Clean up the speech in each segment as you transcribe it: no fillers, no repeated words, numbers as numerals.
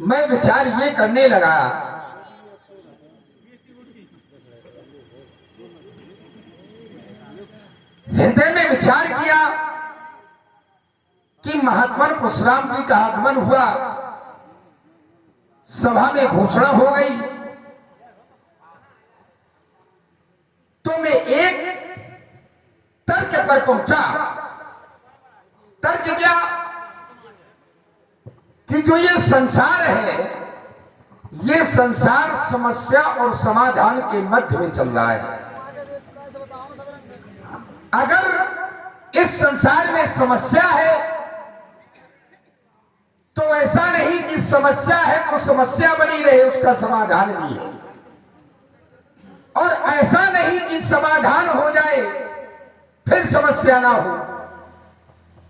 मैं विचार ये करने लगा हृदय में विचार किया कि महात्मा परशुराम जी का आगमन हुआ, सभा में घोषणा हो गई, तो मैं एक तर्क पर पहुंचा। तर्क क्या कि जो ये संसार है, ये संसार समस्या और समाधान के मध्य में चल रहा है। अगर इस संसार में समस्या है तो ऐसा नहीं कि समस्या है तो समस्या बनी रहे, उसका समाधान भी है। और ऐसा नहीं कि समाधान हो जाए फिर समस्या ना हो।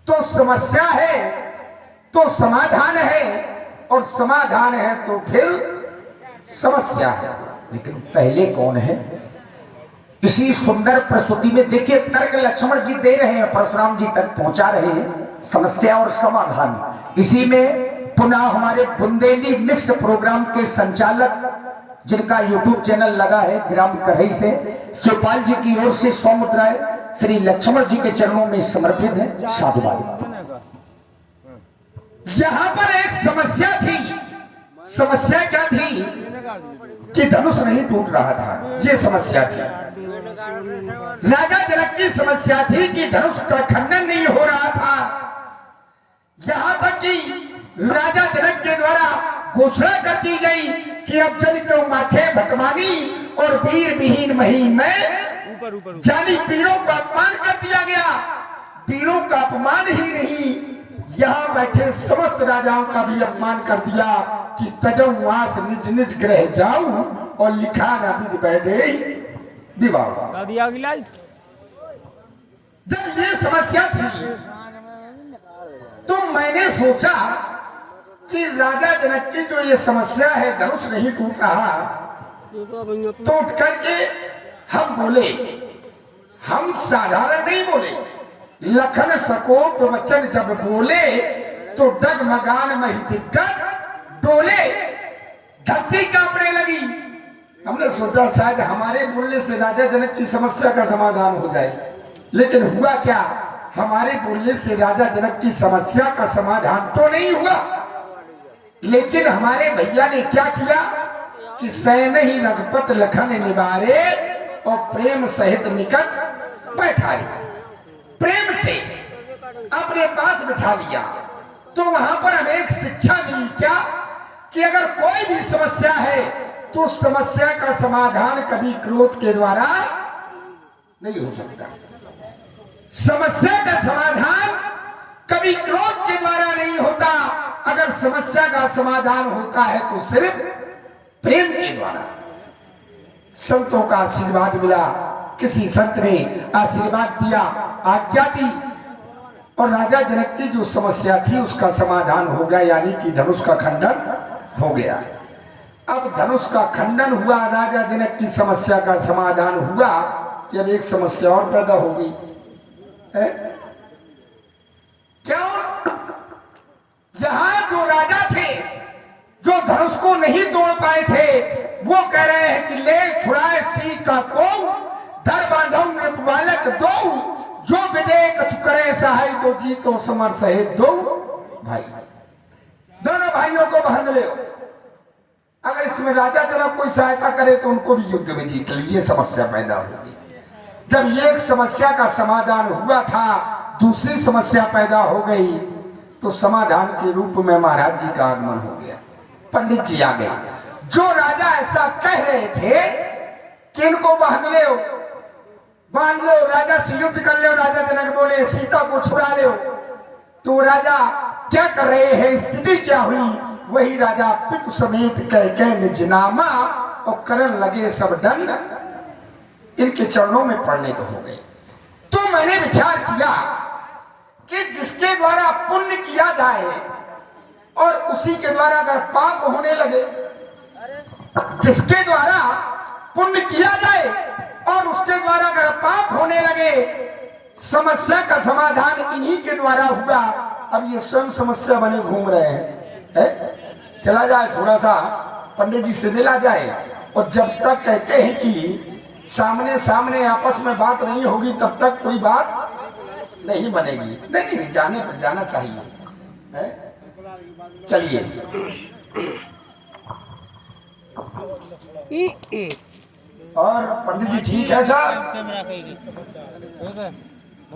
तो समस्या है तो समाधान है, और समाधान है तो फिर समस्या है। लेकिन पहले कौन है? इसी सुंदर प्रस्तुति में देखिए, तर्क लक्ष्मण जी दे रहे हैं, परशुराम जी तक पहुंचा रहे हैं समस्या और समाधान। इसी में पुनः हमारे बुंदेली मिक्स प्रोग्राम के संचालक, जिनका यूट्यूब चैनल लगा है ग्राम करही से, शिवपाल जी की ओर से 100 मुद्राएं श्री लक्ष्मण जी के चरणों में समर्पित है। साधुवाद। यहां पर एक समस्या थी। समस्या क्या थी कि धनुष नहीं टूट रहा था, ये समस्या थी। राजा जनक की समस्या थी कि धनुष का खंडन नहीं हो रहा था। यहां तक कि राजा जनक के द्वारा घोषणा कर दी गई कि अब जन क्यों माथे भटमानी और वीर विहीन मही में जानी पीरों का अपमान कर दिया गया। पीरों का अपमान ही नहीं, यहां बैठे समस्त राजाओं का भी अपमान कर दिया कि तजऊ वास निज निज ग्रह जाऊं और लिखा न विधि वैदे विवाह। जब ये समस्या थी तो मैंने सोचा कि राजा जनक की जो ये समस्या है, धनुष नहीं टूट रहा, तो उठ करके हम बोले। हम साधारण नहीं बोले, लखन सकोप वचन जब बोले तो डगमगान मही दिक्कत डोले, धरती कांपने लगी। हमने सोचा शायद हमारे बोलने से राजा जनक की समस्या का समाधान हो जाए, लेकिन हुआ क्या? हमारे बोलने से राजा जनक की समस्या का समाधान तो नहीं हुआ, लेकिन हमारे भैया ने क्या किया कि सैन ही रघुपत लखन निवारे और प्रेम सहित निकट बैठाए। प्रेम से अपने पास बिठा लिया। तो वहां पर हमें एक शिक्षा मिली क्या कि अगर कोई भी समस्या है तो समस्या का समाधान कभी क्रोध के द्वारा नहीं हो सकता। समस्या का समाधान कभी क्रोध के द्वारा नहीं होता। अगर समस्या का समाधान होता है तो सिर्फ प्रेम के द्वारा। संतों का आशीर्वाद मिला, किसी संत ने आशीर्वाद दिया, आज्ञा दी, और राजा जनक की जो समस्या थी उसका समाधान हो गया, यानी कि धनुष का खंडन हो गया। अब धनुष का खंडन हुआ, राजा जनक की समस्या का समाधान हुआ कि अब एक समस्या और पैदा हो गई है। क्यों? यहां जो राजा थे, जो धनुष को नहीं तोड़ पाए थे, वो कह रहे हैं कि ले छुड़ाए सी का को धर बांधो नृप बालक दो, जो विदेक चुकरे सहाय तो जी तो समर सहित दो भाई। दोनों भाइयों को बांध ले। अगर इसमें राजा जनक कोई सहायता करे तो उनको भी युद्ध में जीत ले, ये समस्या पैदा होगी। जब एक समस्या का समाधान हुआ था, दूसरी समस्या पैदा हो गई, तो समाधान के रूप में महाराज जी का आगमन हो गया। पंडित जी आ गए। जो राजा ऐसा कह रहे थे कि इनको बांध लो, राजा से युद्ध कर लो, राजा जनक बोले सीता को छुड़ा लो, तो राजा क्या कर रहे हैं, स्थिति क्या हुई? वही राजा पितु समेत कह निजनामा और करन लगे सब दंड इनके चरणों में पड़ने को हो गए। तो मैंने विचार किया कि जिसके द्वारा पुण्य किया जाए और उसी के द्वारा अगर पाप होने लगे, जिसके द्वारा पुण्य किया जाए और उसके द्वारा अगर पाप होने लगे, समस्या का समाधान इन्हीं के द्वारा हुआ। अब ये स्वयं समस्या बने घूम रहे हैं, चला जाए, थोड़ा सा पंडित जी से मिला जाए, और जब तक कहते हैं कि सामने सामने आपस में बात नहीं होगी तब तक कोई बात नहीं बनेगी। नहीं, जाने पर जाना चाहिए है? चलिए। और पंडित जी ठीक है साहब?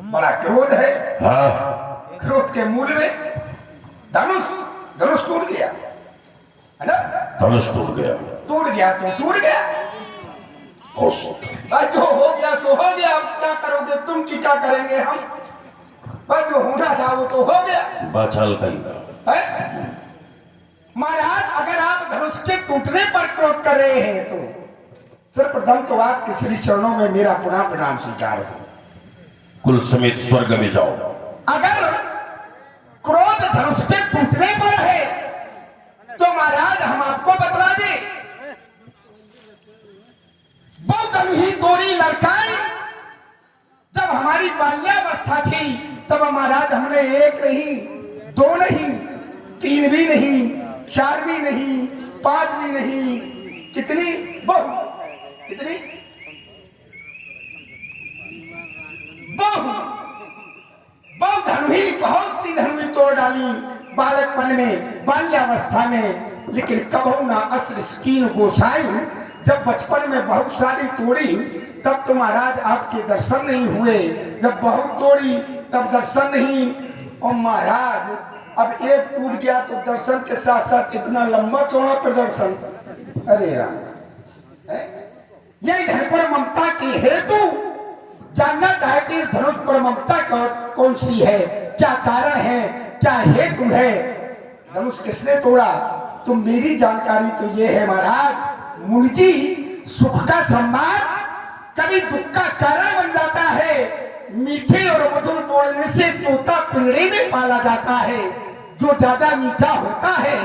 बड़ा क्रोध है। हाँ, क्रोध के मूल में धनुष धनुष टूट गया है ना? धनुष टूट गया। टूट गया तो टूट गया, होश। और जो हो गया सो हो गया। अब क्या करोगे तुम कि क्या करेंगे हम? पर जो होना था वो तो हो गया बाचाल का है? महाराज, अगर आप धनुष के टूटने पर क्रोध कर रहे हैं तो सर्वप्रथम तो आपके श्री चरणों में मेरा पुनः प्रणाम स्वीकार हो। कुल समेत स्वर्ग में जाओ। अगर क्रोध धनुष के टूटने पर है तो महाराज हम आपको बतला दें, बहुत ही तोरी लड़काई जब हमारी बाल्यावस्था थी तब महाराज हमने एक नहीं, दो नहीं, तीन भी नहीं, चार भी नहीं, पांच भी नहीं, कितनी बहुत, कितनी बहुत धनुही, बहुत सी धनुही तोड़ डाली बालकपन में, बाल्यावस्था में। लेकिन कबहू ना असर स्कीन गोसाई, जब बचपन में बहुत सारी तोड़ी तब तो महाराज आपके दर्शन नहीं हुए, जब बहुत तोड़ी तब दर्शन नहीं। और महाराज अब एक टूट गया तो दर्शन के साथ साथ इतना लंबा चौड़ा प्रदर्शन, अरे राम। यही धन पर ममता की हेतु जानना चाहे कि इस धनुष पर ममता कौन सी है, क्या कारण है, क्या हेतु है, धनुष किसने तोड़ा? तो मेरी जानकारी तो ये है महाराज, मुंजी सुख का सम्मान कभी दुख का कारण बन जाता है। मीठे और मधुर बोलने से तोता पिंजरे में पाला जाता है। जो ज्यादा मीठा होता है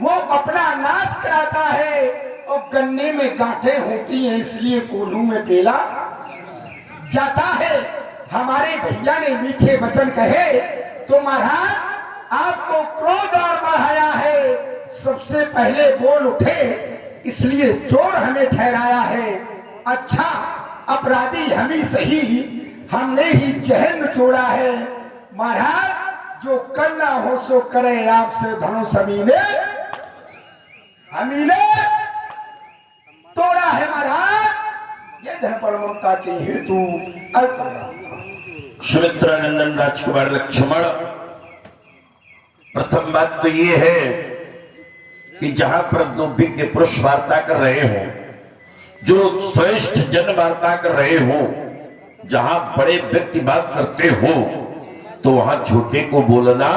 वो अपना नाश कराता है, और गन्ने में गांठें होती हैं इसलिए कोल्हू में पेला जाता है। हमारे भैया ने मीठे वचन कहे तो महाराज आपको क्रोध और बढ़ाया है। सबसे पहले बोल उठे इसलिए चोर हमें ठहराया है। अच्छा अपराधी हम ही सही, हमने ही जहन निचोड़ा है। महाराज जो करना हो सो करे, आपसे धनुष हमीने तोड़ा है महाराज। ये धन पर ममता की हेतु सुमित्रा नंदन राजकुमार लक्ष्मण, प्रथम बात तो ये है कि जहां पर दो विज्ञ पुरुष वार्ता कर रहे हो, जो श्रेष्ठ जन वार्ता कर रहे हो, जहां बड़े व्यक्ति बात करते हो तो वहां छोटे को बोलना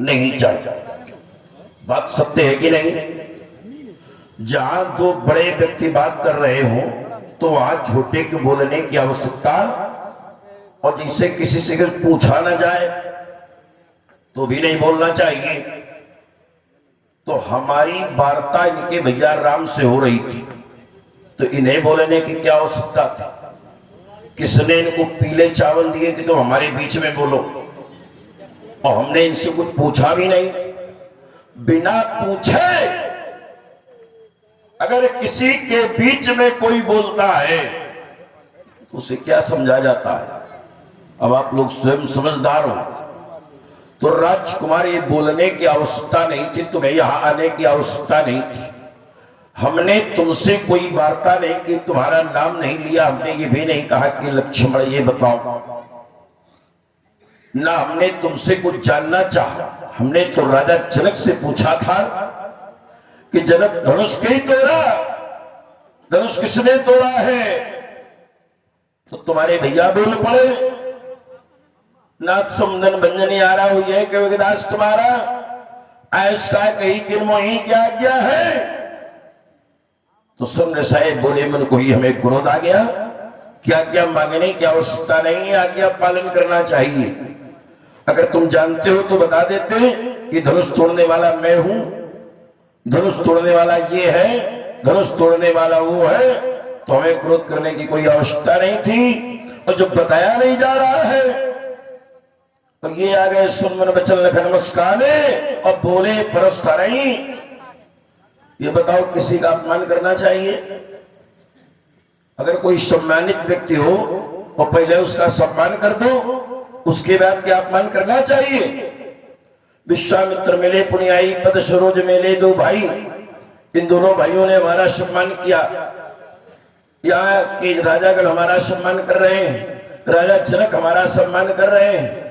नहीं चाहिए। बात सत्य है कि नहीं? जहां दो बड़े व्यक्ति बात कर रहे हो तो वहां छोटे के बोलने की आवश्यकता, और जिससे किसी से पूछा ना जाए तो भी नहीं बोलना चाहिए। तो हमारी वार्ता इनके भैया राम से हो रही थी तो इन्हें बोलने की क्या आवश्यकता थी? किसने इनको पीले चावल दिए कि तुम हमारे बीच में बोलो? और हमने इनसे कुछ पूछा भी नहीं। बिना पूछे अगर किसी के बीच में कोई बोलता है तो उसे क्या समझा जाता है? अब आप लोग स्वयं समझदार हो। तो राजकुमार ये बोलने की आवश्यकता नहीं थी, तुम्हें यहां आने की आवश्यकता नहीं थी। हमने तुमसे कोई वार्ता नहीं की, तुम्हारा नाम नहीं लिया, हमने ये भी नहीं कहा कि लक्ष्मण ये बताओ ना, हमने तुमसे कुछ जानना चाहा। हमने तो राजा जनक से पूछा था कि जनक धनुष क्यों तोड़ा, धनुष किसने तोड़ा है? तो तुम्हारे भैया बोल पड़े, नाथ सुमदन भंजनी आ रहा हुई है कि विगदास तुम्हारा ऐसा कही किन मोही क्या आज्ञा है? तो सुमन साहेब बोले मन को ही हमें क्रोध आ गया, क्या आज्ञा मांगने की आवश्यकता नहीं है, आज्ञा पालन करना चाहिए। अगर तुम जानते हो तो बता देते कि धनुष तोड़ने वाला मैं हूं, धनुष तोड़ने वाला ये है, धनुष तोड़ने वाला वो है, तो हमें क्रोध करने की कोई आवश्यकता नहीं थी। और जब बताया नहीं जा रहा है तो ये आ गए सुनमन बचन लख नमस्कार और बोले परस्त नहीं। ये बताओ किसी का अपमान करना चाहिए? अगर कोई सम्मानित व्यक्ति हो तो पहले उसका सम्मान कर दो, उसके बाद क्या अपमान करना चाहिए? विश्वामित्र मिले पुण्याई पद सरोज मिले दो भाई, इन दोनों भाइयों ने हमारा सम्मान किया। यहाँ के राजागण हमारा सम्मान कर रहे हैं, राजा जनक हमारा सम्मान कर रहे हैं।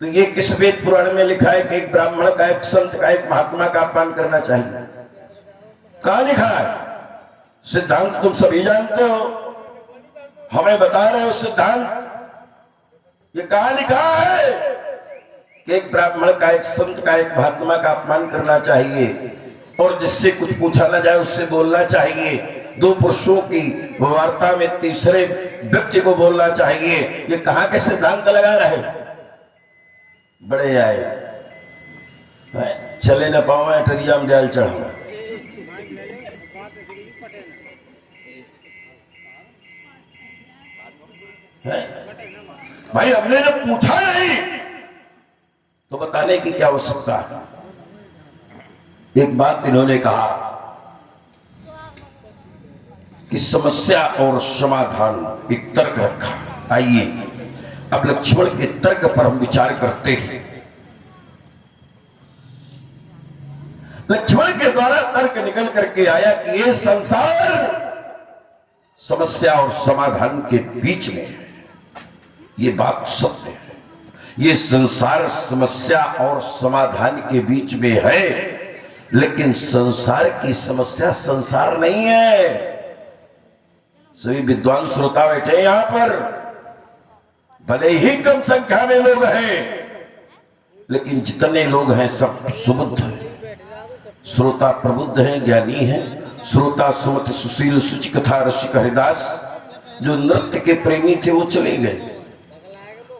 तो ये किस वेद पुराण में लिखा है कि एक ब्राह्मण का, एक संत का, एक महात्मा का अपमान करना चाहिए? कहां लिखा है? सिद्धांत तुम सभी जानते हो, हमें बता रहे हो सिद्धांत। ये कहां लिखा है कि एक ब्राह्मण का, एक संत का, एक महात्मा का अपमान करना चाहिए और जिससे कुछ पूछा ना जाए उससे बोलना चाहिए। दो पुरुषों की वार्ता में तीसरे व्यक्ति को बोलना चाहिए। ये कहां के सिद्धांत लगा रहे? बड़े आए चले न पावे टरिया में डाल चढ़ावा। भाई हमने जब पूछा नहीं तो बताने की क्या आवश्यकता है? एक बात इन्होंने कहा कि समस्या और समाधान एक तर्क रखा। आइए अब लक्ष्मण के तर्क पर हम विचार करते हैं। लक्ष्मण के द्वारा तर्क निकल करके आया कि ये संसार समस्या और समाधान के बीच में है। ये बात सत्य है। ये संसार समस्या और समाधान के बीच में है, लेकिन संसार की समस्या संसार नहीं है। सभी विद्वान श्रोता बैठे हैं यहां पर, भले ही कम संख्या में लोग हैं, लेकिन जितने लोग हैं सब सुबुद्ध हैं। श्रोता प्रबुद्ध हैं, ज्ञानी हैं। श्रोता सुमत सुशील सुच कथा रसिक हरिदास, जो नृत्य के प्रेमी थे वो चले गए।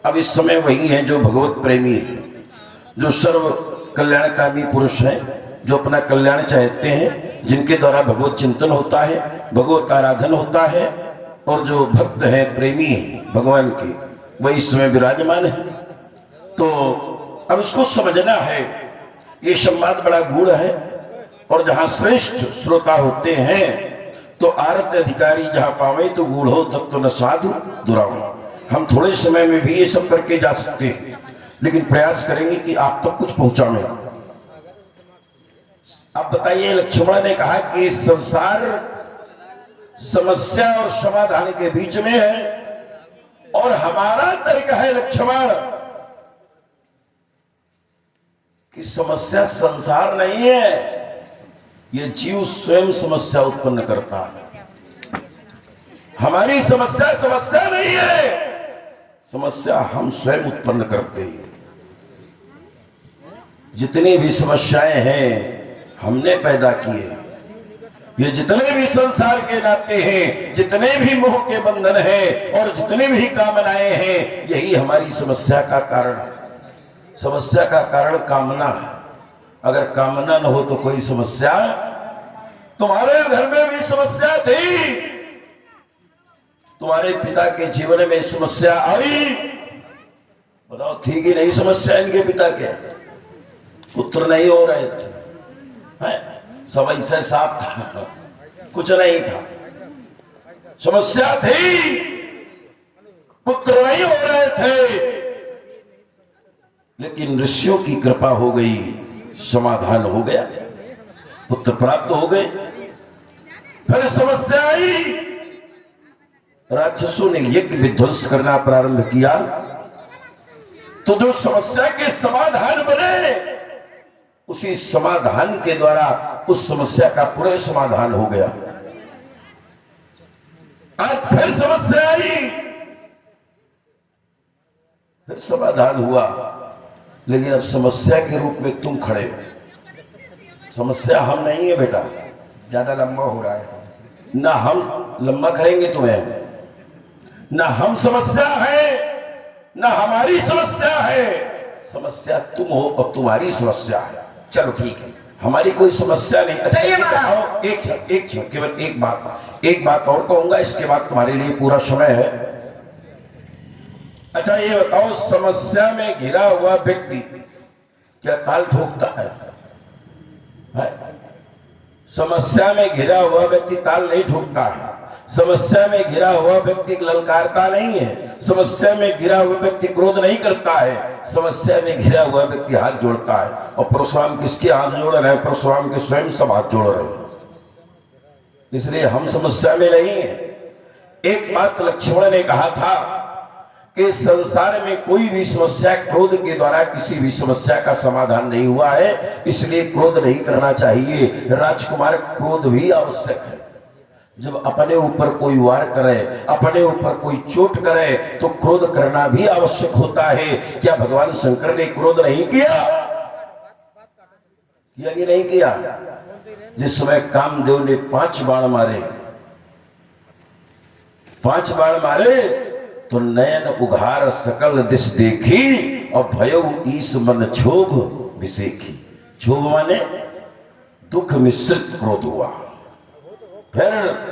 अब इस समय वही हैं जो भगवत प्रेमी है, जो सर्व कल्याणकारी पुरुष हैं, जो अपना कल्याण चाहते हैं, जिनके द्वारा भगवत चिंतन होता है, भगवत आराधन होता है, और जो भक्त हैं, प्रेमी हैं भगवान के, वही इस समय विराजमान है। तो अब इसको समझना है। ये संवाद बड़ा गूढ़ है, और जहां श्रेष्ठ श्रोता होते हैं तो आरत अधिकारी जहां पावे तो गूढ़ हो तब तो न साधु दुराव। हम थोड़े समय में भी ये सब करके जा सकते हैं, लेकिन प्रयास करेंगे कि आप तक कुछ पहुंचाने। अब बताइए, लक्ष्मण ने कहा कि संसार समस्या और समाधान के बीच में है, और हमारा तर्क है लक्ष्मण कि समस्या संसार नहीं है, ये जीव स्वयं समस्या उत्पन्न करता है। हमारी समस्या समस्या नहीं है, समस्या हम स्वयं उत्पन्न करते हैं। जितनी भी समस्याएं हैं हमने पैदा किए। ये जितने भी संसार के नाते हैं, जितने भी मोह के बंधन हैं, और जितने भी कामनाएं हैं, यही हमारी समस्या का कारण है। समस्या का कारण कामना है। अगर कामना न हो तो कोई समस्या। तुम्हारे घर में भी समस्या थी, तुम्हारे पिता के जीवन में समस्या आई, बताओ थी कि नहीं समस्या? इनके पिता के पुत्र नहीं हो रहे थे, सब ऐसे साफ था, कुछ नहीं था, समस्या थी, पुत्र नहीं हो रहे थे, लेकिन ऋषियों की कृपा हो गई, समाधान हो गया, पुत्र प्राप्त हो गए। फिर समस्या आई, राक्षसों ने यज्ञ विध्वंस करना प्रारंभ किया, तो जो समस्या के समाधान बने, उसी समाधान के द्वारा उस समस्या का पूरा समाधान हो गया। आज फिर समस्या आई, फिर समाधान हुआ, लेकिन अब समस्या के रूप में तुम खड़े हो। समस्या हम नहीं है बेटा, ज्यादा लंबा हो रहा है। ना हम लंबा करेंगे तुम्हें, ना हम समस्या है, ना हमारी समस्या है। समस्या तुम हो और तुम्हारी समस्या है। चलो ठीक है, हमारी कोई समस्या नहीं। अच्छा ये बताओ, एक क्षण, केवल एक बात और कहूंगा, इसके बाद तुम्हारे लिए पूरा समय है। अच्छा ये बताओ, समस्या में घिरा हुआ व्यक्ति क्या ताल ठोकता है? समस्या में घिरा हुआ व्यक्ति ताल नहीं ठोकता है। समस्या में घिरा हुआ व्यक्ति ललकारता नहीं है। समस्या में घिरा हुआ व्यक्ति क्रोध नहीं करता है। समस्या में घिरा हुआ व्यक्ति हाथ जोड़ता है। और परशुराम किसके हाथ जोड़ रहे हैं? परशुराम के स्वयं सब हाथ जोड़ रहे हैं। इसलिए हम समस्या में नहीं है। एक बात लक्ष्मण ने कहा था कि संसार में कोई भी समस्या क्रोध के द्वारा किसी भी समस्या का समाधान नहीं हुआ है, इसलिए क्रोध नहीं करना चाहिए। राजकुमार, क्रोध भी आवश्यक है। जब अपने ऊपर कोई वार करे, अपने ऊपर कोई चोट करे, तो क्रोध करना भी आवश्यक होता है। क्या भगवान शंकर ने क्रोध नहीं किया कि नहीं किया? जिस समय कामदेव ने 5 बाण मारे, 5 बाण मारे तो नयन उघार सकल दिश देखी और भयो ईस मन क्षोभ विसेखी। क्षोभ माने दुख मिश्रित क्रोध हुआ। फिर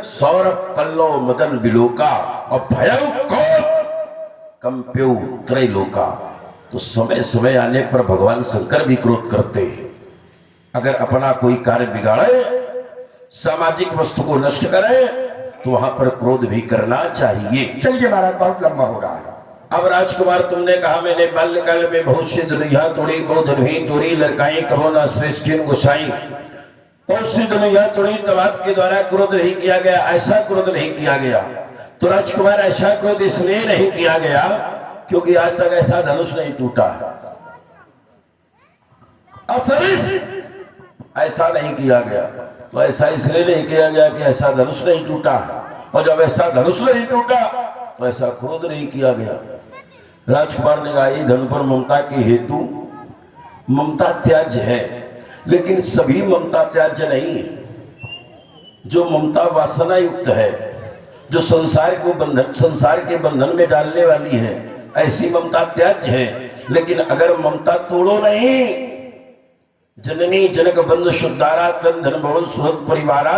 सौरभ पल्लव मदन बिलोका और भयो क्रोध कंप्यो त्रैलोका। तो समय समय आने पर भगवान शंकर भी क्रोध करते हैं। अगर अपना कोई कार्य बिगाड़े, सामाजिक वस्तु को नष्ट करे, तो वहां पर क्रोध भी करना चाहिए। चलिए महाराज, बहुत लंबा हो रहा है। अब राजकुमार, तुमने कहा मैंने बाल्यकाल में बहुत सी दुनिया तोड़ी, बहुत धनुही तोड़ी, लड़काई कबो ना श्रेष्ठ गुसाई। बहुत सी दुनिया तोड़ी, तब आपके द्वारा क्रोध नहीं किया गया। ऐसा क्रोध नहीं किया गया। तो राजकुमार, ऐसा क्रोध इसलिए नहीं किया गया क्योंकि आज तक ऐसा धनुष नहीं टूटा है। ऐसा नहीं किया गया। तो ऐसा इसलिए नहीं किया गया कि ऐसा धनुष नहीं टूटा, और जब ऐसा धनुष नहीं टूटा तो ऐसा क्रोध नहीं किया गया। राजकुमार ने कहा, ये धन पर ममता के हेतु ममता त्याज्य है, लेकिन सभी ममता त्याज्य नहीं है। जो ममता वासना युक्त है, जो संसार के बंधन में डालने वाली है, ऐसी ममता त्याज्य है। लेकिन अगर ममता तोड़ो नहीं, जननी जनक बंधु शुद्धारा तन धन भवन सुहृद परिवारा,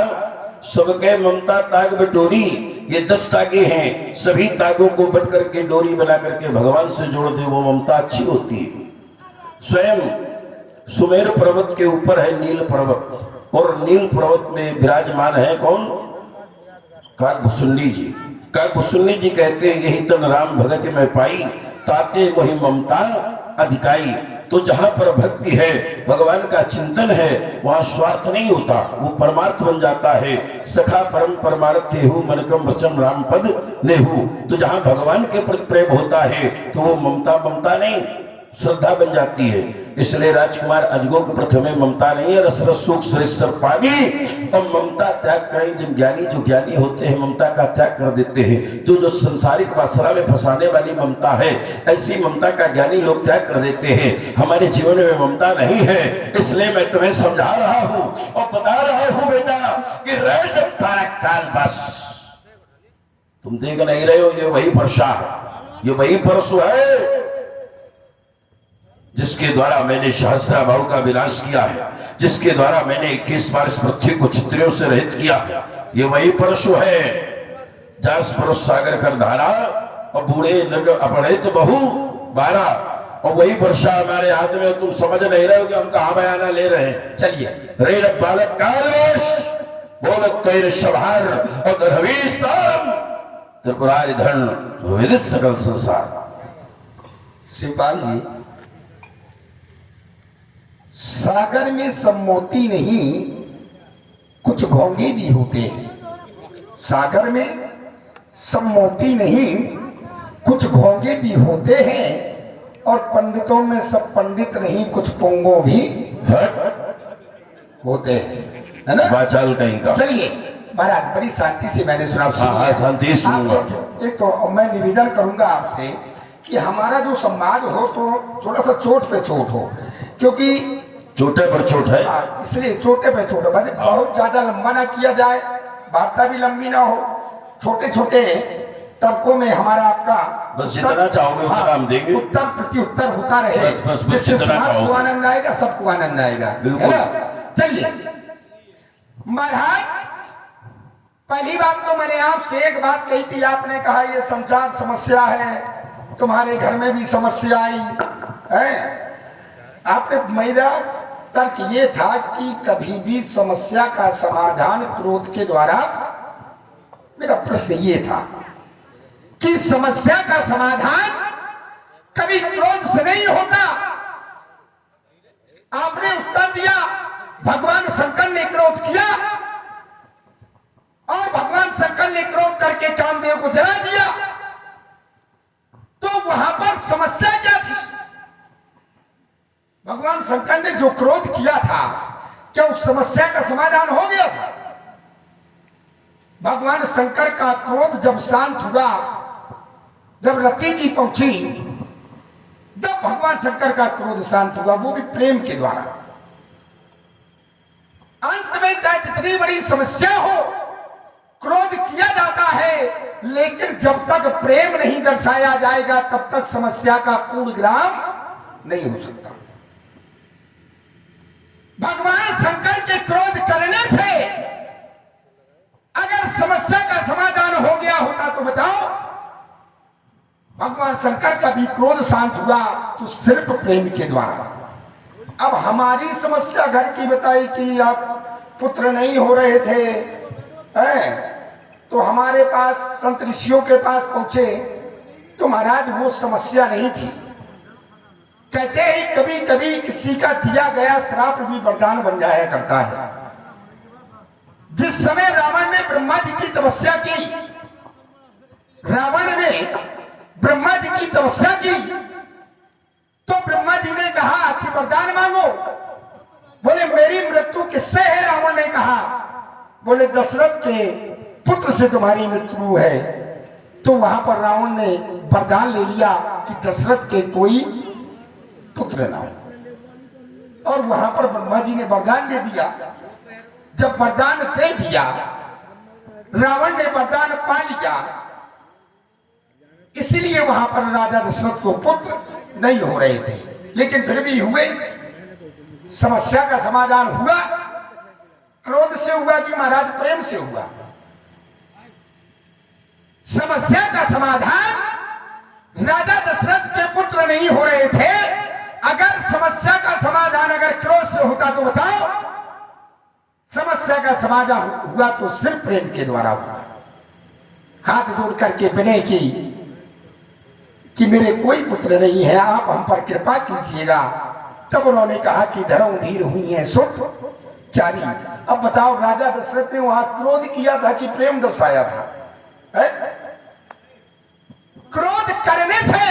सबके ममता ताग बटोरी। ये 10 तागे हैं, सभी तागों को बट करके डोरी बना करके भगवान से जोड़ दे, वो ममता अच्छी होती है। स्वयं सुमेर पर्वत के ऊपर है नील पर्वत, और नील पर्वत में विराजमान है कौन? काकभुसुंडी जी। काकभुसुंडी जी कहते हैं, यही तन राम भगत में पाई, ताते वही ममता अधिकाई। तो जहां पर भक्ति है, भगवान का चिंतन है, वहां स्वार्थ नहीं होता, वो परमार्थ बन जाता है। सखा परम परमार्थ हेहु मनकम वचन राम पद नेहु। तो जहां भगवान के प्रति प्रेम होता है, तो वो ममता नहीं, श्रद्धा बन जाती है। इसलिए राजकुमार, अजगो के प्रथमे ममता नहीं है, रस रस सुख सरिसर पानी। और ममता त्याग करें जब ज्ञानी, जो ज्ञानी होते हैं ममता का त्याग कर देते हैं। तो जो संसारिक वासना में फंसाने वाली ममता है, ऐसी ममता का ज्ञानी लोग त्याग कर देते हैं। हमारे जीवन में ममता नहीं है, इसलिए मैं तुम्हें समझा रहा हूं और बता रहा हूं बेटा कि बस तुम देख नहीं रहे हो, ये वही वर्षा है, ये वही परशु है जिसके द्वारा मैंने सहस्राबाहु का विनाश किया है, जिसके द्वारा मैंने 21 बार इस पृथ्वी को क्षत्रियों से रहित किया। ये वही परशु है। जास परुष सागर कर धारा और बूढ़े नग अपहृत बहु बारा। और वही वर्षा हमारे हाथ में। तुम समझ नहीं रहे हो कि हम कहां बयाना ले रहे हैं। चलिए, रे बालक कालवेश बोलत तैर शभार और दरवी साम त्रिपुरारी धन विदित सकल संसार। शिवपाल जी, सागर में सब मोती नहीं, कुछ घोंगे भी होते हैं। सागर में सब मोती नहीं, कुछ घोंगे भी होते हैं। और पंडितों में सब पंडित नहीं, कुछ पोंगो भी होते हैं, है ना? बाचाल कहीं का। चलिए महाराज, बड़ी शांति से मैंने सुना। हाँ, शांति सुनूंगा। एक तो मैं निवेदन करूंगा आपसे कि हमारा जो संवाद हो तो थोड़ा सा चोट पे चोट हो, क्योंकि छोटे पर छोट है, इसलिए छोटे पे छोटे, बहुत ज्यादा लंबा ना किया जाए, वार्ता भी लंबी ना हो। छोटे छोटे तर्कों में हमारा आपका बस जितना चाहोगे उतना हम देंगे। उत्तर प्रति उत्तर होता रहे, बस जिससे जितना समाज को चाहोगे। आनंद आएगा, सबको आनंद आएगा, है ना? चलिए महाराज, पहली बात तो मैंने आपसे एक बात कही थी। आपने कहा ये संसार समस्या है, तुम्हारे घर में भी समस्या आई है। आपने मेरा तर्क ये था कि कभी भी समस्या का समाधान क्रोध के द्वारा, मेरा प्रश्न ये था कि समस्या का समाधान कभी क्रोध से नहीं होता। आपने उत्तर दिया भगवान शंकर ने क्रोध किया और भगवान शंकर ने क्रोध करके कामदेव को जला दिया, तो वहां पर समस्या क्या थी? भगवान शंकर ने जो क्रोध किया था, क्या उस समस्या का समाधान हो गया था? भगवान शंकर का क्रोध जब शांत हुआ, जब रति जी पहुंची, जब भगवान शंकर का क्रोध शांत हुआ, वो भी प्रेम के द्वारा। अंत में चाहे जितनी बड़ी समस्या हो, क्रोध किया जाता है, लेकिन जब तक प्रेम नहीं दर्शाया जाएगा तब तक समस्या का पूर्णविराम नहीं हो सकता। भगवान शंकर के क्रोध करने से अगर समस्या का समाधान हो गया होता तो बताओ। भगवान शंकर का भी क्रोध शांत हुआ तो सिर्फ प्रेम के द्वारा। अब हमारी समस्या घर की बताई कि आप पुत्र नहीं हो रहे थे, हैं? तो हमारे पास संत ऋषियों के पास पहुंचे तो महाराज वो समस्या नहीं थी। कहते हैं कभी कभी किसी का दिया गया श्राप भी वरदान बन जाया करता है। जिस समय रावण ने ब्रह्मा जी की तपस्या की, रावण ने ब्रह्मा जी की तपस्या की, तो ब्रह्मा जी ने कहा कि वरदान मांगो। बोले मेरी मृत्यु किससे है? रावण ने कहा। बोले दशरथ के पुत्र से तुम्हारी मृत्यु है। तो वहां पर रावण ने वरदान ले लिया कि दशरथ के कोई पुत्र ना हो, और वहां पर ब्रह्मा जी ने वरदान दे दिया। जब वरदान दे दिया, रावण ने वरदान पा लिया, इसीलिए वहां पर राजा दशरथ को पुत्र नहीं हो रहे थे, लेकिन फिर भी हुए। समस्या का समाधान हुआ। क्रोध से हुआ कि महाराज प्रेम से हुआ? समस्या का समाधान राजा दशरथ के पुत्र नहीं हो रहे थे। अगर समस्या का समाधान अगर क्रोध से होता तो बताओ। समस्या का समाधान हुआ तो सिर्फ प्रेम के द्वारा हुआ। हाथ जोड़ करके विनय की कि मेरे कोई पुत्र नहीं है, आप हम पर कृपा कीजिएगा। तब उन्होंने कहा कि धर्म धीर हुई है सुख चारी। अब बताओ राजा दशरथ ने वहां क्रोध किया था कि प्रेम दर्शाया था? है? क्रोध करने से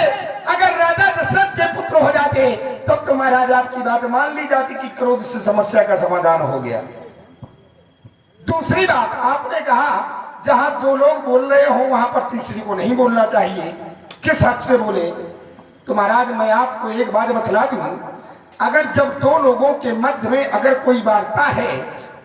अगर राजा दशरथ के पुत्र हो जाते तब तो महाराज आपकी बात मान ली जाती कि क्रोध से समस्या का समाधान हो गया। दूसरी बात आपने कहा जहां दो लोग बोल रहे हो वहां पर तीसरी को नहीं बोलना चाहिए। किस हद से बोले? तो महाराज मैं आपको एक बात बतला दूं, अगर जब दो लोगों के मध्य में अगर कोई वार्ता है,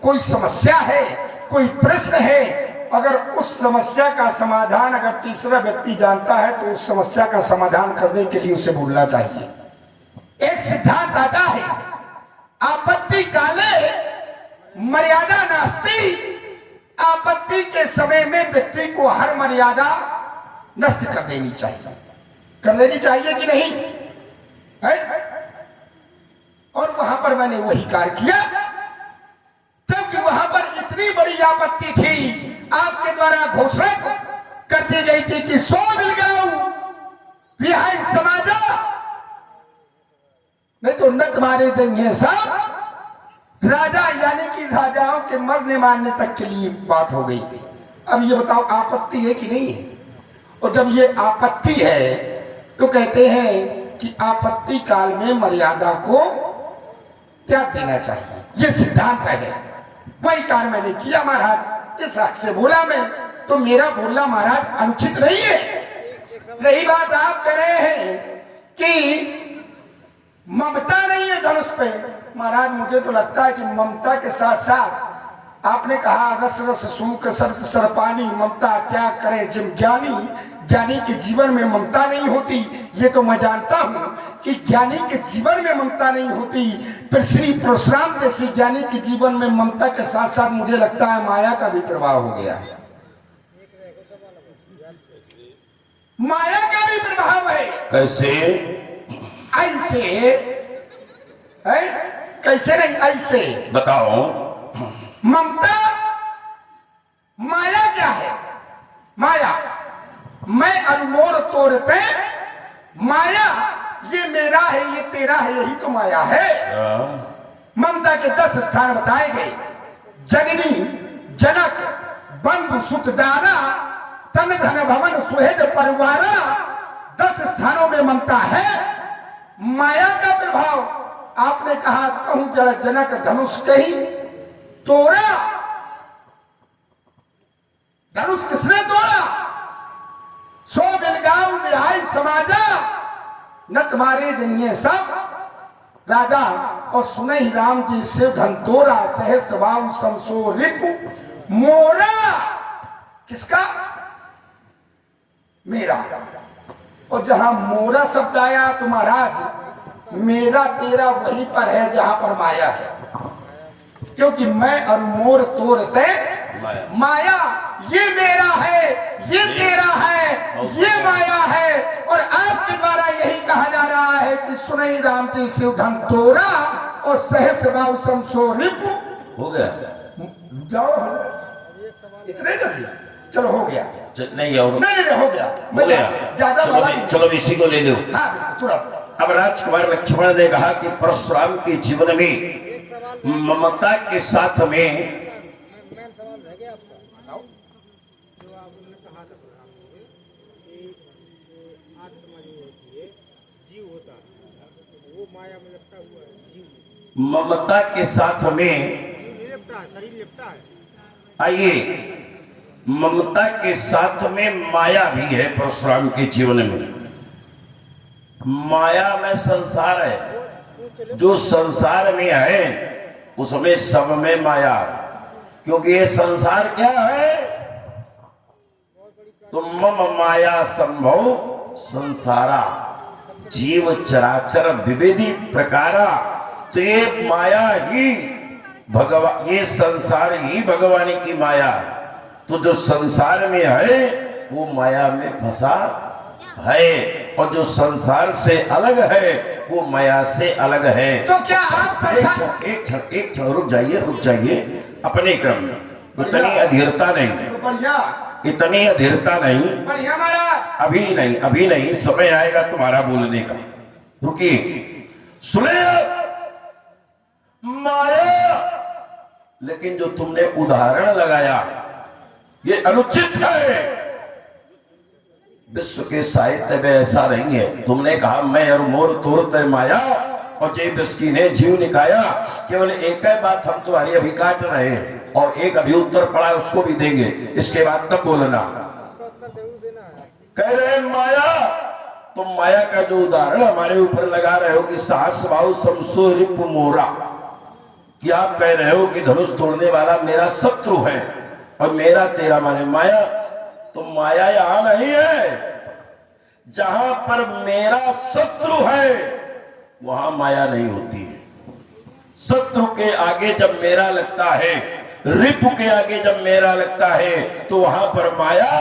कोई समस्या है, कोई प्रश्न है, अगर उस समस्या का समाधान अगर तीसरा व्यक्ति जानता है तो उस समस्या का समाधान करने के लिए उसे बोलना चाहिए। एक सिद्धांत आता है, आपत्ति काले मर्यादा नास्ति। आपत्ति के समय में व्यक्ति को हर मर्यादा नष्ट कर देनी चाहिए। कर लेनी चाहिए कि नहीं है? और वहां पर मैंने वही कार्य किया, क्योंकि वहां पर इतनी बड़ी आपत्ति थी। आपके द्वारा घोषणा कर दी गई थी कि 100 मिल गया विहाई समाजा, नहीं तो नत मारे देंगे सब। राजा यानी कि राजाओं के मरने मारने तक के लिए बात हो गई थी। अब ये बताओ आपत्ति है कि नहीं है? और जब ये आपत्ति है तो कहते हैं कि आपत्ति काल में मर्यादा को त्याग देना चाहिए। ये सिद्धांत है। वही कार्य मैंने किया महाराज। इस हक से बोला मैं, तो मेरा बोलना महाराज अनुचित नहीं है। रही बात आप कह रहे हैं कि ममता नहीं है धनुष पे, महाराज मुझे तो लगता है कि ममता के साथ साथ आपने कहा रस रस सूख सर्प सरपानी, ममता क्या करे जिम ज्ञानी। ज्ञानी के जीवन में ममता नहीं होती, ये तो मैं जानता हूं कि ज्ञानी के जीवन में ममता नहीं होती। फिर श्री परशुराम जैसे ज्ञानी के जीवन में ममता के साथ साथ मुझे लगता है माया का भी प्रभाव हो गया। माया का भी आविर्भाव है। कैसे? ऐसे है, कैसे नहीं ऐसे। बताओ। ममता माया क्या है? माया मैं अनमोल तोड़ते, माया ये मेरा है ये तेरा है, यही तो माया है। ममता के 10 स्थान बताए गए। जननी जनक बंधु सुत दाना तन धन भवन सुहृद परिवारा, 10 स्थानों में ममता है। माया का प्रभाव आपने कहा कहूं जरा जनक धनुष कही तोड़ा, धनुष किसने तोड़ा? सो बिलगांव बिहाई समाजा, न तुम्हारे देंगे सब राजा। और सुने ही राम जी से धन तोरा, सहस्त्र बाहु समसो रिपु मोरा। किसका? मेरा। और जहां मोरा शब्द आया तो महाराज मेरा तेरा वहीं पर है जहां पर माया है, क्योंकि मैं और मोर तोड़ते माया, ये मेरा है ये तेरा है ये माया है। और आपके द्वारा यही कहा जा रहा है कि सुनई राम जी शिव धन तोड़ा और सहस्त्र बाहु समसो रिपु। हो गया? जाओ इतने जल्दी? चलो हो गया। नहीं और नहीं हो गया, हो गया। ज्यादा चलो इसी को ले लो। हाँ तुरंत। अब राजकुमार लक्ष्मण ने कहा कि परशुराम के जीवन में ममता के साथ में ममता के साथ में आइए, ममता के साथ में माया भी है परशुराम के जीवन में। माया में संसार है, जो संसार में है उसमें सब में माया, क्योंकि ये संसार क्या है? तो मम माया संभव संसारा जीव चराचर विविधि प्रकारा। तो ये माया ही भगवान, ये संसार ही भगवान की माया। तो जो संसार में है वो माया में फंसा है, और जो संसार से अलग है वो माया से अलग है। तो क्या आप एक क्षण रुक जाइए अपने क्रम में। इतनी अधीरता नहीं, बढ़िया, इतनी अधीरता नहीं, बढ़िया महाराज। अभी नहीं, समय आएगा तुम्हारा बोलने का। रुकिए, सुने माया, लेकिन जो तुमने उदाहरण लगाया ये अनुचित है। विश्व के साहित्य में ऐसा नहीं है। तुमने कहा मैं और मोर तोड़ते माया और जय बिस्की ने जीव निकाया। केवल एक ही बात हम तुम्हारी अभी काट रहे हैं और एक अभी उत्तर पड़ा उसको भी देंगे, इसके बाद तब बोलना। कह रहे माया, तुम माया का जो उदाहरण हमारे ऊपर लगा रहे हो कि साहस भाव समसो रिपु मोरा, कि आप कह रहे हो कि धनुष तोड़ने वाला मेरा शत्रु है और मेरा तेरा माने माया। तो माया यहां नहीं है, जहां पर मेरा शत्रु है वहां माया नहीं होती है। शत्रु के आगे जब मेरा लगता है, रिपु के आगे जब मेरा लगता है, तो वहां पर माया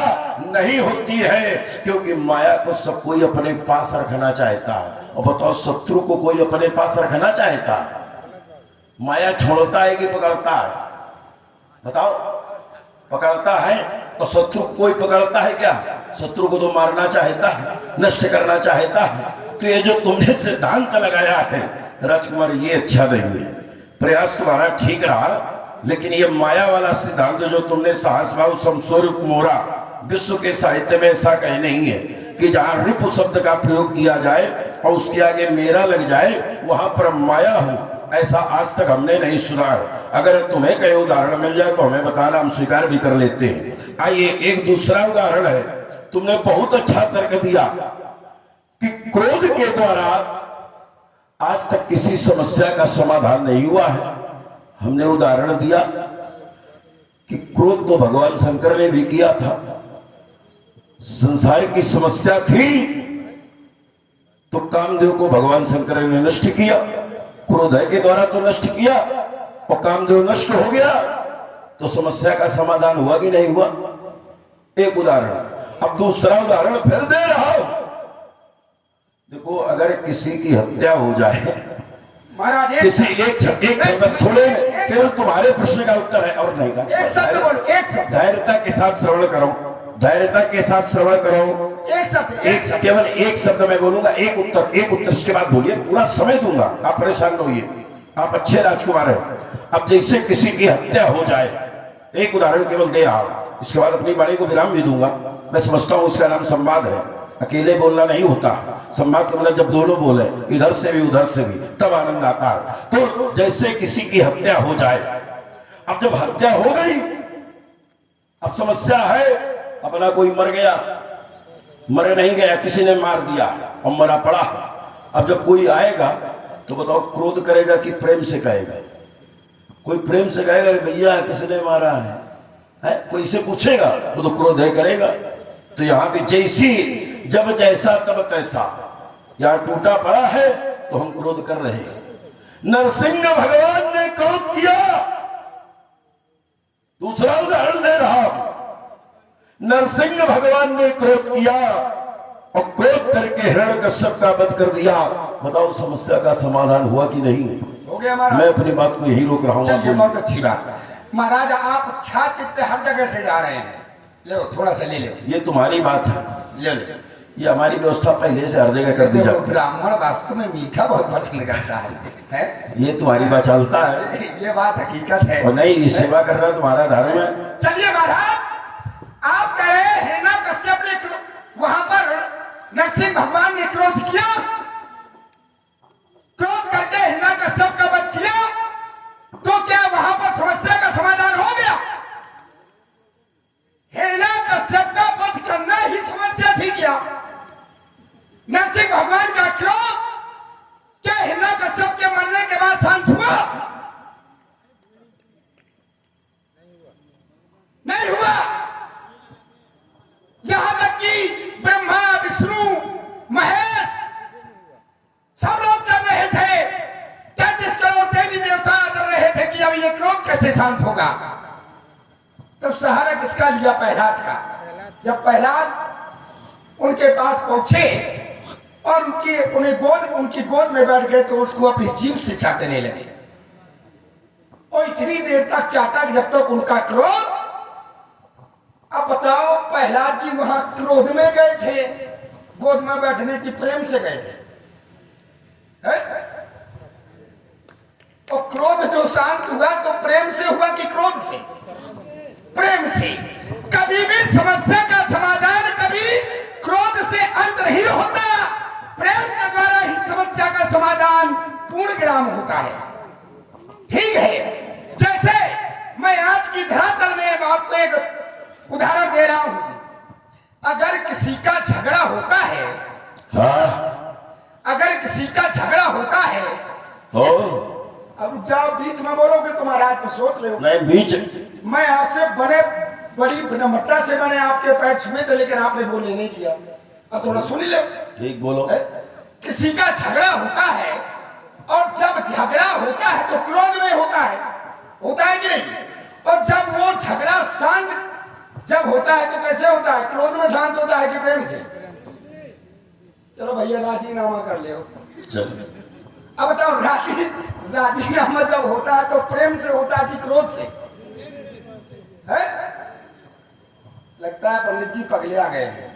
नहीं होती है, क्योंकि माया को सब कोई अपने पास रखना चाहता है। और बताओ, शत्रु को कोई अपने पास रखना चाहता है? माया छोड़ता है कि पकड़ता है? बताओ, पकड़ता है। और शत्रु कोई पकड़ता है क्या? शत्रु को तो मारना चाहता है, नष्ट करना चाहता है। तो ये जो तुमने सिद्धांत लगाया है राजकुमार, ये अच्छा नहीं है। प्रयास तुम्हारा ठीक रहा, लेकिन ये माया वाला सिद्धांत जो तुमने साहस भाव समसोर मोरा, विश्व के साहित्य में ऐसा कहीं नहीं है कि जहां रिपु शब्द का प्रयोग किया जाए और उसके आगे मेरा लग जाए वहां पर माया हो, ऐसा आज तक हमने नहीं सुना है। अगर तुम्हें कहीं उदाहरण मिल जाए तो हमें बताना, हम स्वीकार भी कर लेते हैं। आइए, एक दूसरा उदाहरण है। तुमने बहुत अच्छा तर्क दिया कि क्रोध के द्वारा आज तक किसी समस्या का समाधान नहीं हुआ है। हमने उदाहरण दिया कि क्रोध तो भगवान शंकर ने भी किया था। संसार की समस्या थी तो कामदेव को भगवान शंकर ने नष्ट किया, क्रोध के द्वारा तो नष्ट किया, और कामदेव नष्ट हो गया तो समस्या का समाधान हुआ कि नहीं हुआ? एक उदाहरण। अब दूसरा उदाहरण फिर दे रहा हूं देखो, अगर किसी की हत्या हो जाए, महाराज किसी एक शब्द थोड़े, केवल तुम्हारे प्रश्न का उत्तर है और नहीं का। एक शब्द बोल, एक शब्द, धैर्यता के साथ श्रवण करो, धैर्यता के साथ श्रवण करो। एक शब्द, केवल एक शब्द मैं बोलूंगा, एक उत्तर इसके बाद बोलिए, पूरा समय दूंगा, आप परेशान न होइए, आप अच्छे राजकुमार हैं। अब जैसे किसी की हत्या हो जाए, एक उदाहरण केवल दे रहा हूं, इसके बाद अपनी बाणी को विराम भी दूंगा। मैं समझता हूं उसका नाम संवाद है, अकेले बोलना नहीं होता। संवाद का मतलब जब दोनों बोले, इधर से भी उधर से भी, तब आनंद आता है। तो जैसे किसी की हत्या हो जाए, अब जब हत्या हो गई, अब समस्या है, अपना कोई मर गया, मरे नहीं गया, किसी ने मार दिया और मरा पड़ा। अब जब कोई आएगा तो बताओ, क्रोध करेगा कि प्रेम से कहेगा? कोई प्रेम से कहेगा भैया किसने मारा है? कोई इसे पूछेगा वो तो क्रोध है करेगा। तो यहाँ पे जैसी, जब जैसा तब तैसा, यहाँ टूटा पड़ा है तो हम क्रोध कर रहे हैं। नरसिंह भगवान ने क्रोध किया। दूसरा उदाहरण दे रहा हूं, नरसिंह भगवान ने क्रोध किया और क्रोध करके हिरण्यकश्यप का वध कर दिया। बताओ समस्या का समाधान हुआ कि नहीं? हो गया महाराज। मैं अपनी बात को यही रोक रहा हूँ। चलिए, बहुत अच्छी बात। महाराज आप छाचित्त हर जगह से जा रहे हैं, लो थोड़ा सा ले लो। ये तुम्हारी बात है, ले लो। ये हमारी व्यवस्था पहले से हर जगह कर दी जाती है। ब्राह्मण वास्तव में मीठा बहुत पसंद करता है? ये तुम्हारी बात चलता है, ये बात हकीकत है। और नहीं, ये सेवा करना तुम्हारा धर्म है। चलिए महाराज, आप कह रहे हैं ना कश्यप ने वहां पर नरसिंह भगवान ने क्रोध किया, क्रोध करके हिरण्यकश्यप का वध किया, तो क्या वहां पर समस्या का समाधान हो गया? हिरण्यकश्यप का वध करना ही समस्या थी क्या? नरसिंह भगवान का क्रोध क्या हिरण्यकश्यप के मरने के बाद शांत हुआ? नहीं हुआ। यहां तक कि ब्रह्मा, विष्णु, महेश सब लोग डर रहे थे, 33 करोड़ देवी देवता डर रहे थे कि अब ये क्रोध कैसे शांत होगा। तब सहारा किसका लिया? प्रहलाद का। जब प्रहलाद उनके पास पहुंचे और उनकी गोद में बैठ गए तो उसको अपनी जीभ से चाटने लगे, और इतनी देर तक चाटा जब तक उनका क्रोध। अब बताओ, प्रहलाद जी वहां क्रोध में गए थे, गोद में बैठने की प्रेम से गए थे, है? और क्रोध जो शांत हुआ तो प्रेम से हुआ कि क्रोध से? प्रेम से। कभी भी समस्या का समाधान कभी क्रोध से अंत नहीं होता, प्रेम के द्वारा ही समस्या का समाधान पूर्ण विराम होता है। ठीक है, जैसे मैं आज की धरातल में आपको एक उदाहरण दे रहा हूं। अगर किसी का झगड़ा होता है, अगर किसी का झगड़ा होता है तो अब जाओ, बीच में बोलोगे तुम्हारा आज सोच लो। नहीं, बीच मैं आपसे बड़ी विनम्रता से मैंने आपके पैर छुए थे, लेकिन आपने बोलने नहीं दिया। अब थोड़ा सुन लो। ठीक बोलो। किसी का झगड़ा होता है, और जब झगड़ा होता है तो क्रोध में होता है कि नहीं? और जब वो झगड़ा शांत जब होता है तो कैसे होता है? क्रोध में शांत होता है कि प्रेम से? चलो भैया, राजीनामा कर ले। अब बताओ, राजीनामा जब होता है तो प्रेम से होता है कि क्रोध से? है? लगता है पंडित जी पगले आ गए हैं।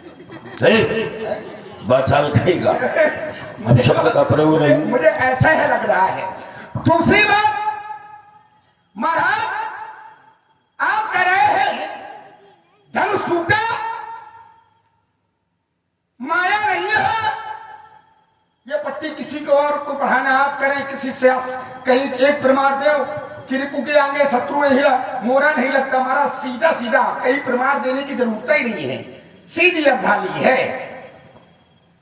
बचाल कहेगा, अब शब्द का प्रयोग नहीं। मुझे ऐसा है लग रहा है। दूसरी बात, महाराज आप कह रहे हैं धनुष टूटा, माया नहीं है। ये पट्टी किसी को और को बढ़ाना आप करें, किसी से कहीं एक प्रमाण दो कि रिपु के आगे शत्रु नहीं, मोरा नहीं लगता। हमारा सीधा सीधा कहीं प्रमाण देने की जरूरत ही नहीं है, सीधी अवधानी है।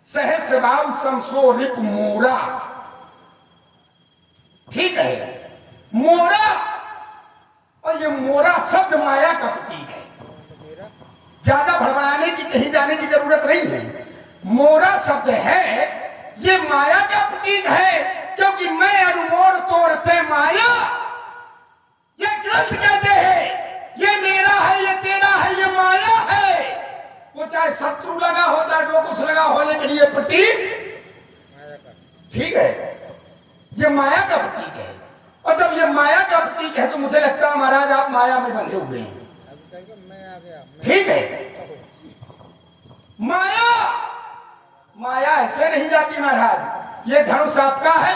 सहस्र बाहु समसो रिपु मोरा, ठीक है, मोरा। और ये मोरा शब्द माया का प्रतीक है। ज्यादा भड़बड़ाने की, कहीं जाने की जरूरत नहीं है। मोरा शब्द है, ये माया का प्रतीक है, क्योंकि मैं और मोर तोड़ते माया। ये ग्रंथ कहते हैं ये मेरा है, ये तेरा है, ये माया है। वो चाहे शत्रु लगा हो, चाहे जो कुछ लगा हो, लेकिन ये प्रतीक ठीक है, ये माया का प्रतीक है। और जब ये माया का प्रतीक है तो मुझे लगता है महाराज आप माया में बंधे हुए हैं। ठीक है, माया माया ऐसे नहीं जाती महाराज। ये धनुष आपका है,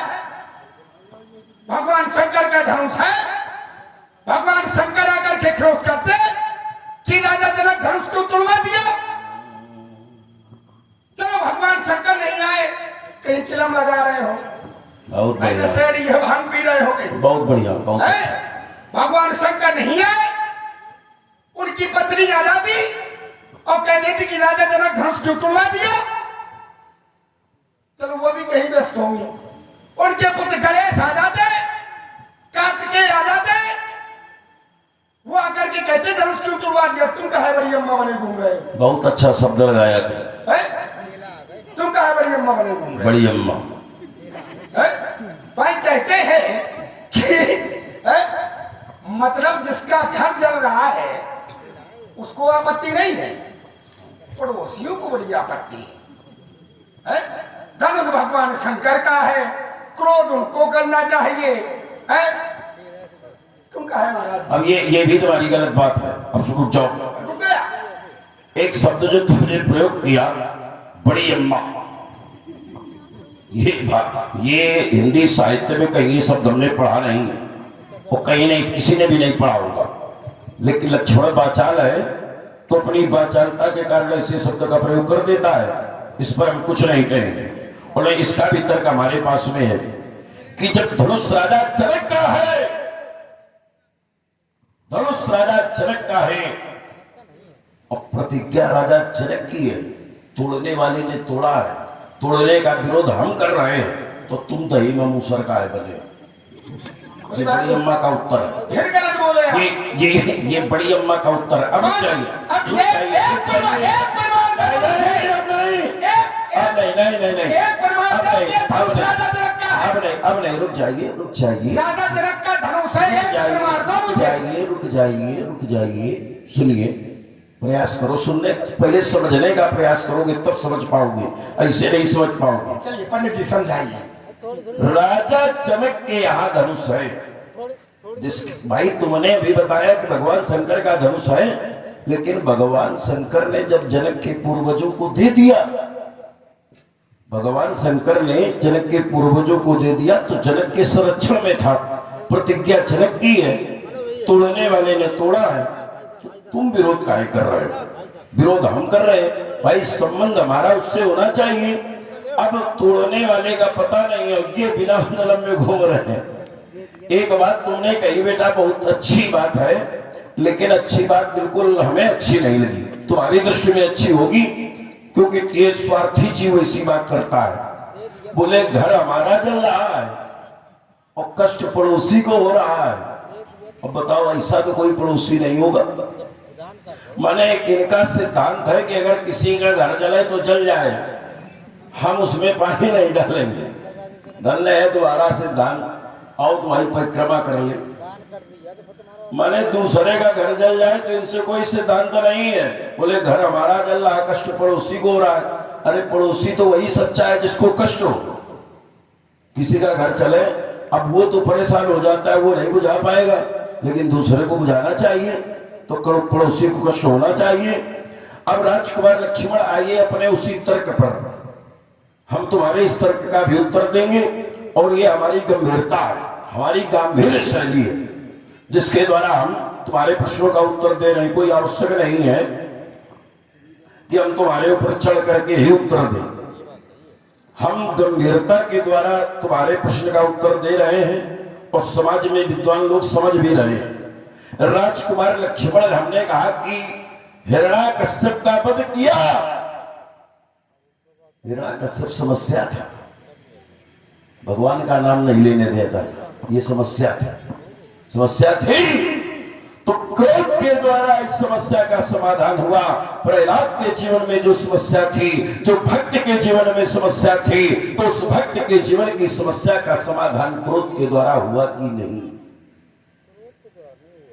भगवान शंकर का धनुष है। भगवान शंकर आकर के क्रोध करते कि राजा जनक धनुष को तोड़वा दिया। चलो भगवान शंकर नहीं आए, कहीं चिलम लगा रहे हो, बहुत बढ़िया, भांग पी रहे हो कहीं, बहुत बढ़िया, बहुत भगवान शंकर नहीं आए, उनकी पत्नी आ जाती और कह देती कि राजा जनक धनुष क्यों तोड़वा दिया। चलो वो भी कहीं व्यस्त होंगे। उनके पुत्र गणेश आ जाते, कार्तिकेय आ जाते, वो आकर के कहते धनुष क्यों तोड़वा दिया। तुम कहा बड़ी अम्मा बने घूम रहे हो। बहुत अच्छा शब्द लगाया तुम कहा बड़ी अम्मा बने घूम रहे हो। बड़ी अम्मा भाई कहते हैं कि मतलब जिसका घर जल रहा है उसको आपत्ति नहीं है, पड़ोसियों को बड़ी आपत्ति है। धनुष भगवान शंकर का है, क्रोध उनको करना चाहिए। तुम कहा है महाराज। अब ये भी तुम्हारी गलत बात है। अब रुक जाओ, रुक गया। एक शब्द जो तुमने प्रयोग किया बड़ी अम्मा, ये हिंदी साहित्य में कहीं ये शब्द हमने पढ़ा नहीं, और कहीं नहीं, किसी ने भी नहीं पढ़ा होगा। लेकिन लक्ष्मण वाचाल है तो अपनी वाचालता के कारण ऐसे शब्द का प्रयोग कर देता है। इस पर हम कुछ नहीं कहेंगे। और इसका भी तर्क हमारे पास में है कि जब धनुष राजा जनक का है, धनुष राजा जनक का है और प्रतिज्ञा राजा जनक की है, तोड़ने वाले ने तोड़ा है, तोड़ने का विरोध हम कर रहे हैं, तो तुम दही में मूसर का है बने। ये बड़ी अम्मा का उत्तर है। फिर गलत बोले आप। ये बड़ी अम्मा का उत्तर है। अब चाहिए अब नहीं, रुक जाइए राजा जनक का धनुष है। रुक जाइए, सुनिए, प्रयास करो सुनने, पहले समझने का प्रयास करोगे तब समझ पाओगे, ऐसे नहीं समझ पाओगे। चलिए पंडित जी समझाइए। राजा जनक के यहाँ धनुष है, जिसके भाई तुमने अभी बताया कि भगवान शंकर का धनुष है, लेकिन भगवान शंकर ने जब जनक के पूर्वजों को दे दिया, भगवान शंकर ने जनक के पूर्वजों को दे दिया, तो जनक के संरक्षण में था, प्रतिज्ञा जनक की है, तोड़ने वाले ने तोड़ा है, तो तुम विरोध काहे कर रहे हो? विरोध हम कर रहे हैं भाई, संबंध हमारा उससे होना चाहिए। अब तोड़ने वाले का पता नहीं है, ये बिना मतलब में घूम रहे हैं। एक बात तुमने कही बेटा, बहुत अच्छी बात है, लेकिन अच्छी बात बिल्कुल हमें अच्छी नहीं लगी। तुम्हारी दृष्टि में अच्छी होगी, क्योंकि ये स्वार्थी जीव ऐसी बात करता है। बोले घर हमारा जल रहा है और कष्ट पड़ोसी को हो रहा है। अब बताओ, ऐसा तो कोई पड़ोसी नहीं होगा। माने इनका सिद्धांत है कि अगर किसी का घर जले तो जल जाए, हम उसमें पानी नहीं डालेंगे। धन्य है तुम्हारा सिद्धांत, आओ तुम्हारी परिक्रमा कर ले। माने दूसरे का घर जल जाए तो इनसे कोई सिद्धांत नहीं है। बोले घर हमारा जल रहा, कष्ट पड़ोसी को हो रहा है। अरे पड़ोसी तो वही सच्चा है जिसको कष्ट हो। किसी का घर चले, अब वो तो परेशान हो जाता है, वो नहीं बुझा पाएगा, लेकिन दूसरे को बुझाना चाहिए, तो पड़ोसी को कष्ट होना चाहिए। अब राजकुमार लक्ष्मण आइए अपने उसी तर्क पर, हम तुम्हारे इस तर्क का भी उत्तर देंगे, और ये हमारी गंभीरता है, हमारी गंभीर शैली है, जिसके द्वारा हम तुम्हारे प्रश्नों का उत्तर दे रहे हैं। कोई आवश्यक नहीं है कि हम तुम्हारे ऊपर चढ़ करके ही उत्तर दें। हम गंभीरता के द्वारा तुम्हारे प्रश्न का उत्तर दे रहे हैं, और समाज में विद्वान लोग समझ भी रहे हैं। राजकुमार लक्ष्मण, हमने कहा कि हिरण्याकश्यप का वध किया। हिरण्याकश्यप समस्या था, भगवान का नाम नहीं लेने देता, ये समस्या थी। तो क्रोध के द्वारा इस समस्या का समाधान हुआ। प्रहलाद के जीवन में जो समस्या थी, जो भक्त के जीवन में समस्या थी, तो उस भक्त के जीवन की समस्या का समाधान क्रोध के द्वारा हुआ कि नहीं?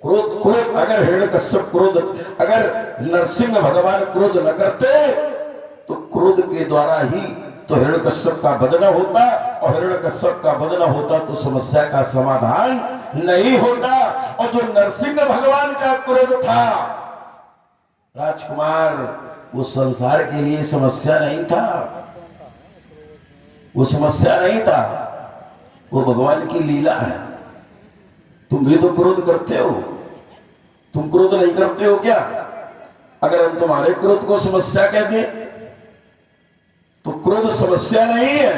क्रोध अगर हिरण्यकश्यप अगर नरसिंह भगवान क्रोध न करते, तो क्रोध के द्वारा ही तो हिरण्यकश्यप का वध न होता, और हिरण्यकश्यप का वध न होता तो समस्या का समाधान नहीं होता। और जो नरसिंह भगवान का क्रोध था राजकुमार, वो संसार के लिए समस्या नहीं था, वो समस्या नहीं था, वो भगवान की लीला है। तुम भी तो क्रोध करते हो, तुम क्रोध नहीं करते हो क्या? अगर हम तुम्हारे क्रोध को समस्या कह दें तो क्रोध समस्या नहीं है,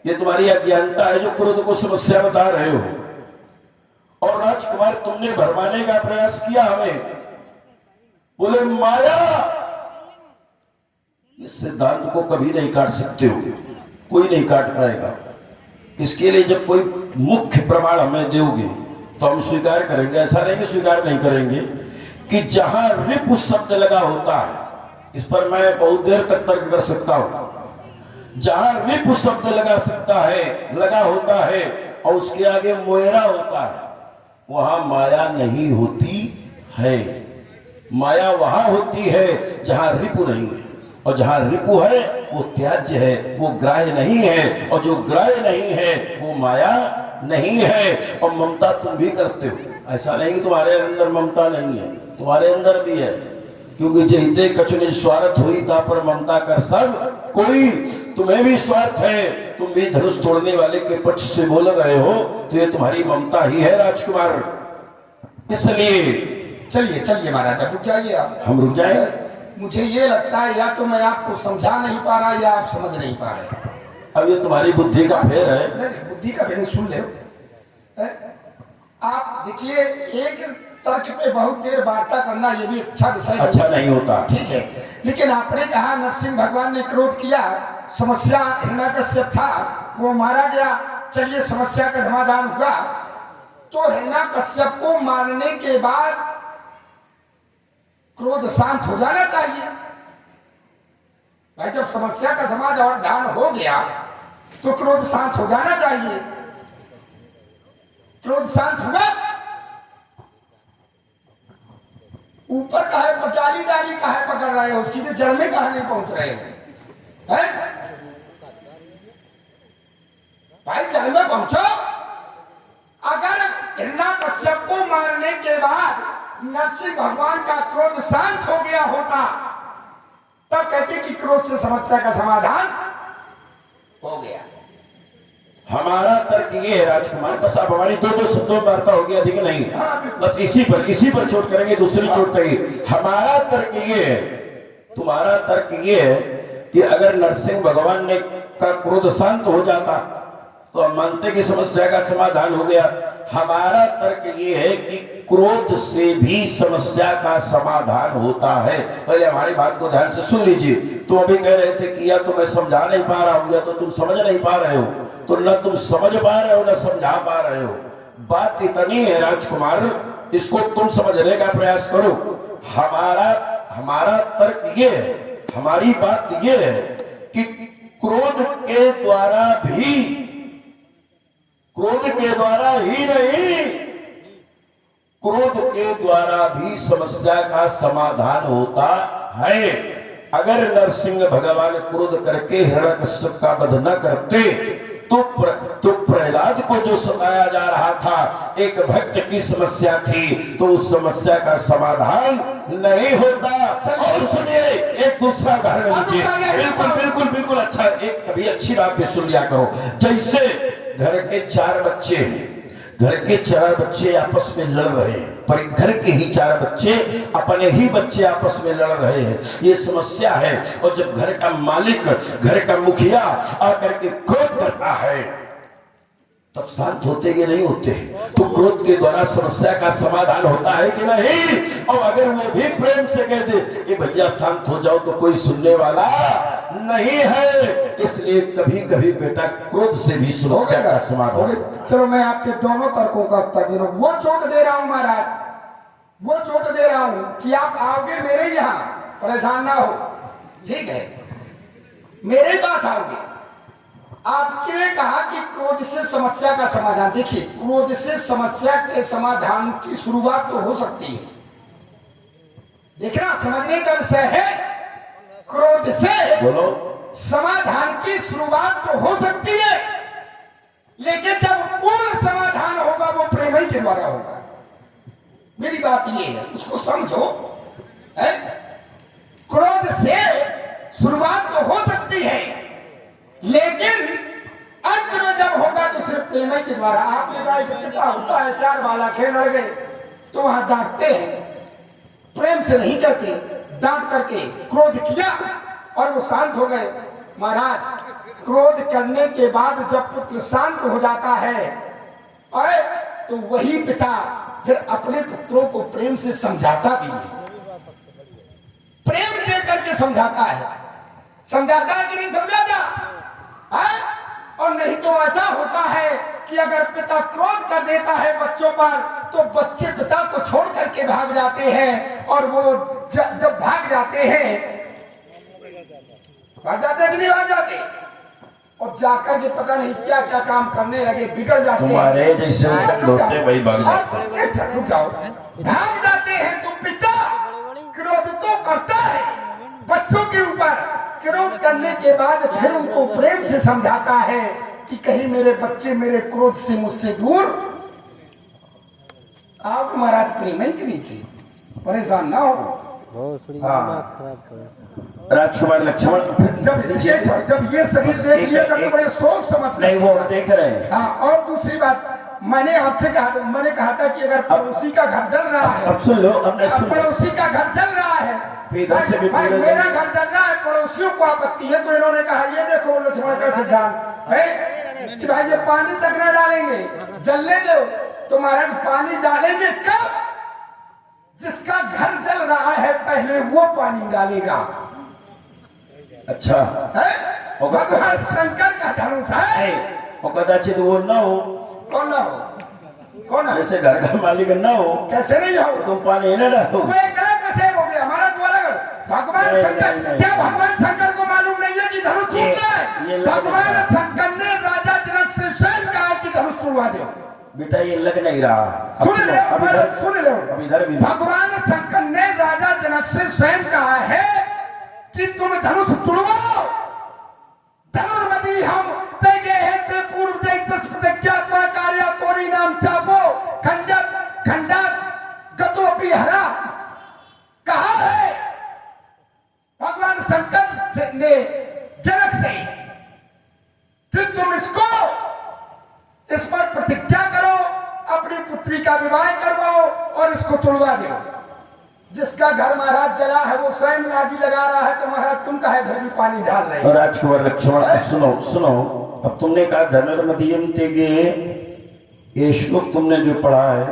ये तुम्हारी अज्ञानता है जो क्रोध को समस्या बता रहे हो। और राजकुमार तुमने भरमाने का प्रयास किया हमें, बोले माया, इस सिद्धांत को कभी नहीं काट सकते हो, कोई नहीं काट पाएगा। इसके लिए जब कोई मुख्य प्रमाण हमें दोगे तो हम स्वीकार करेंगे, ऐसा नहीं कि स्वीकार नहीं करेंगे। कि जहां रिपु शब्द लगा होता है, इस पर मैं बहुत देर तक तर्क कर सकता हूं। जहां रिपु शब्द लगा होता है और उसके आगे मोहरा होता है, वहां माया नहीं होती है। माया वहां होती है जहां रिपु नहीं है, और जहां रिपु है वो त्याज्य है, वो ग्राह्य नहीं है, और जो ग्राह्य नहीं है वो माया नहीं है। और ममता तुम भी करते हो, ऐसा नहीं कि तुम्हारे अंदर ममता नहीं है, तुम्हारे अंदर भी है। क्योंकि जहिते कछु स्वार्थ हुई ता पर ममता कर सब कोई, तुम्हें भी स्वार्थ है, तुम भी धनुष तोड़ने वाले के पक्ष से बोल रहे हो, तो ये तुम्हारी ममता ही है राजकुमार। इसलिए चलिए चलिए महाराज, रुक जाइए आप। हम रुक जाए। मुझे ये लगता है या तो मैं आपको समझा नहीं पा रहा या आप समझ नहीं पा रहे। अब ये तुम्हारी बुद्धि का फेर है। नहीं, बुद्धि का फेर सुन ले। आप देखिए, एक तर्क पे बहुत देर वार्ता करना ये भी अच्छा विषय अच्छा नहीं होता, ठीक है। लेकिन आपने कहा नरसिंह भगवान ने क्रोध किया, समस्या हिरण्यकश्यप था, वो मारा गया, चलिए समस्या का समाधान हुआ। तो हिरण्यकश्यप को मारने के बाद क्रोध शांत हो जाना चाहिए भाई। जब समस्या का समाधान हो गया तो क्रोध शांत हो जाना चाहिए। क्रोध शांत हुआ, ऊपर का है पटाली डाली का है पकड़ रहे हो, सीधे जड़ में कहा नहीं पहुंच रहे हो, है भाई? जड़ में पहुंचो। अगर हिरण्यकश्यप को मारने के बाद नरसिंह भगवान का क्रोध शांत हो गया होता, तब कहते कि क्रोध से समस्या का समाधान हो गया। हमारा तर्क ये है राजकुमार, बस आप हमारी दो शब्दों में वार्ता होगी, अधिक नहीं। बस इसी पर चोट करेंगे, दूसरी चोट करेंगे। हमारा तर्क ये है, तुम्हारा तर्क ये है कि अगर नरसिंह भगवान ने का क्रोध शांत हो जाता तो हम मानते कि समस्या का समाधान हो गया। हमारा तर्क ये है कि क्रोध से भी समस्या का समाधान होता है। पहले हमारी बात को ध्यान से सुन लीजिए। तुम अभी कह रहे थे कि या तो मैं समझा नहीं पा रहा हूं या तो तुम समझ नहीं पा रहे हो। तो न तुम समझ पा रहे हो न समझा पा रहे हो। बात इतनी है राजकुमार, इसको तुम समझने का प्रयास करो। हमारा तर्क ये है, हमारी बात ये है कि क्रोध के द्वारा ही नहीं, क्रोध के द्वारा भी समस्या का समाधान होता है। अगर नरसिंह भगवान क्रोध करके हिरण्यकश्यप का वध न करते तो प्रहलाद को जो सताया जा रहा था, एक भक्त की समस्या थी, तो उस समस्या का समाधान नहीं होता। और सुनिए, एक दूसरा उदाहरण लीजिए। बिल्कुल बिल्कुल बिल्कुल अच्छा, एक कभी अच्छी बात भी सुन लिया करो। जैसे घर के चार बच्चे आपस में लड़ रहे हैं, पर घर के ही चार बच्चे अपने ही बच्चे आपस में लड़ रहे हैं, ये समस्या है। और जब घर का मालिक, घर का मुखिया आकर के क्रोध करता है, तब शांत होते कि नहीं होते? तो क्रोध के द्वारा समस्या का समाधान होता है कि नहीं? और अगर वो भी प्रेम से कह दे कि भैया शांत हो जाओ, तो कोई सुनने वाला नहीं है। इसलिए कभी कभी बेटा क्रोध से भी समस्या का समाधान। चलो मैं आपके दोनों तर्कों का उत्तर दे रहा हूं। वो चोट दे रहा हूं महाराज, वो चोट दे रहा हूं कि आप आओगे मेरे यहाँ, परेशान ना हो, ठीक है? मेरे पास आओगे। आपने कहा कि क्रोध से समस्या का समाधान। देखिए, क्रोध से समस्या के समाधान की शुरुआत तो हो सकती है, देखना समझने का विषय है। क्रोध से बोलो, समाधान की शुरुआत तो हो सकती है, लेकिन जब पूर्ण समाधान होगा वो प्रेम ही के द्वारा होगा। मेरी बात ये है, उसको समझो। है? क्रोध से शुरुआत तो हो सकती है, लेकिन अंत में जब होगा तो सिर्फ प्रेम ही के द्वारा। आपने कहा कि पिता होता है, चार बाला खेल लड़ गए तो वहां डांटते हैं, प्रेम से नहीं कहते, डांट करके क्रोध किया और वो शांत हो गए। महाराज, क्रोध करने के बाद जब पुत्र शांत हो जाता है और तो वही पिता फिर अपने पुत्रों को प्रेम से समझाता भी है, प्रेम दे करके समझाता है। समझाता है कि नहीं समझाता है? और नहीं तो ऐसा होता है कि अगर पिता क्रोध कर देता है बच्चों पर तो बच्चे पिता को छोड़ करके भाग जाते हैं, और वो जब भाग जाते हैं कि नहीं भाग जाते, और जाकर के पता नहीं क्या क्या काम करने लगे, बिगड़ जाते हैं। तुम्हारे जैसे होते भाई भाग जाते। रुक जाओ, भाग जाते हैं। तो पिता क्रोध तो करता है बच्चों के ऊपर, क्रोध करने के बाद फिर उनको प्रेम से समझाता है कि कहीं मेरे बच्चे मेरे क्रोध से मुझसे दूर। आप महाराज प्रेम ही के नीचे परेशान ना हो। राजकुमार लक्ष्मण जब ये सभी देख लिया तो बड़े सोच समझ नहीं वो देख रहे हैं। हाँ, और दूसरी बात मैंने आपसे कहा था कि अगर पड़ोसी का घर जल रहा है, अब सुन लो, पड़ोसी का घर जल रहा है, भाई मेरा घर जल रहा है, पड़ोसियों को आपत्ति है, तो इन्होंने कहा ये देखो लक्ष्मण का सिद्धांत है कि भाई ये पानी तक न डालेंगे, जलने दो। तो महाराज पानी डालेंगे कब? जिसका घर जल रहा है पहले वो पानी डालेगा। अच्छा है? भगवान शंकर का धनुष है। और कदाचित वो न हो। कौन ना हो? कौन है? जैसे घर का मालिक न हो। कैसे नहीं हो? तुम पानी न डालो। वो एक अलग विषय हो गया, हमारा तो अलग। भगवान शंकर, क्या भगवान शंकर को मालूम नहीं है कि धनुष टूटना है? भगवान शंकर ने राजा जनक से स्वयं कहा कि धनुष तोड़वा दो। बेटा ये लग नहीं रहा। सुन लो, अब इधर भी भगवान शंकर ने राजा जनक से स्वयं कहा है कि तुम धनुष तुड़वाओ। धनुर्मति हम ते गए हैं ते पूर्व ते दस प्रतिज्ञात्मा कार्य तोरी नाम चापो खंडत खंडत गतोपि हरा। कहा है भगवान शंकर ने जनक से कि तुम इस पर प्रतिज्ञा करो, अपनी पुत्री का विवाह करवाओ और इसको तुड़वा दो। जिसका घर महाराज जला है वो स्वयं आग लगा रहा है, तो महाराज तुम कहे घर में पानी डाल रहे हो। राजकुमार लक्ष्मण सुनो सुनो, अब तुमने कहा धनुर्मतियम तेगे, ये श्लोक तुमने जो पढ़ा है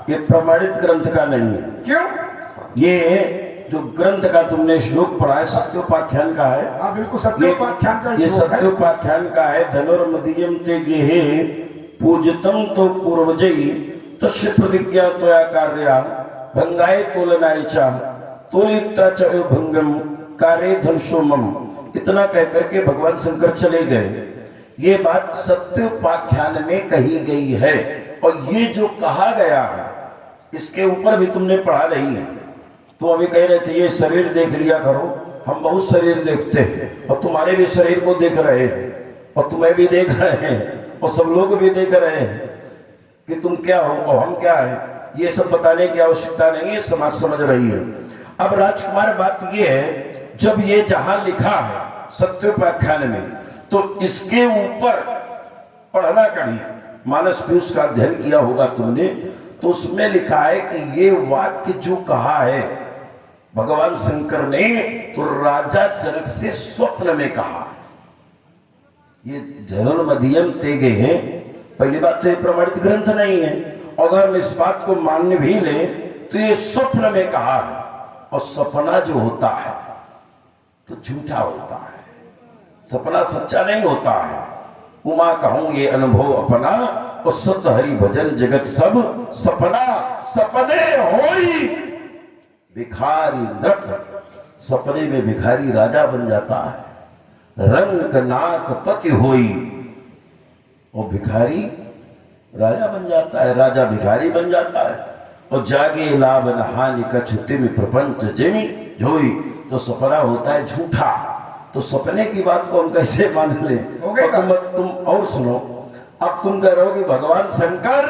ये प्रमाणित ग्रंथ का नहीं है। क्यों? ये जो ग्रंथ का तुमने श्लोक पढ़ा है सत्योपाख्यान का है। हाँ बिल्कुल सत्योपाख्यान का ये सत्योपाख्यान का है। धनुर्मतियम तेगे पूजतम तो पूर्वजयी तस्य प्रतिज्ञा त्वया कार्या भंगाए तोलनाय चा तोलिता च भंगम कार्य धनुषोमम। इतना कहकर के भगवान शंकर चले गए। ये बात सत्योपाख्यान में कही गई है, और ये जो कहा गया है इसके ऊपर भी तुमने पढ़ा नहीं है। तुम अभी कह रहे थे ये शरीर देख लिया करो, हम बहुत शरीर देखते हैं, और तुम्हारे भी शरीर को देख रहे हैं, और तुम्हें भी देख रहे हैं, और सब लोग भी देख रहे हैं कि तुम क्या हो और हम क्या है। ये सब बताने की आवश्यकता नहीं है, समाज समझ रही है। अब राजकुमार बात ये है, जब ये जहां लिखा है सत्योपाख्यान में, तो इसके ऊपर पढ़ना कभी मानस पीयूष का अध्ययन किया होगा तुमने, तो उसमें लिखा है कि ये वाक्य जो कहा है भगवान शंकर ने, तो राजा जनक से स्वप्न में कहा। ये धनुर्मतियम तेगे है। पहली बात तो ये प्रमाणित ग्रंथ नहीं है, अगर हम इस बात को मानने भी ले तो ये स्वप्न में कहा है, और सपना जो होता है तो झूठा होता है, सपना सच्चा नहीं होता है। उमा कहूं ये अनुभव अपना, और सत हरि भजन जगत सब सपना सपने होई भिखारी नृप। सपने में भिखारी राजा बन जाता है, रंग नाक पति होई, और भिखारी राजा बन जाता है, राजा भिखारी बन जाता है। और जागे लाभ न हानि कछु तिमि प्रपंच जिमि जोई। तो सपना होता है झूठा, तो सपने की बात को हम कैसे मान ले? हो गई बात। तुम और सुनो, अब तुम कह रहे हो कि भगवान शंकर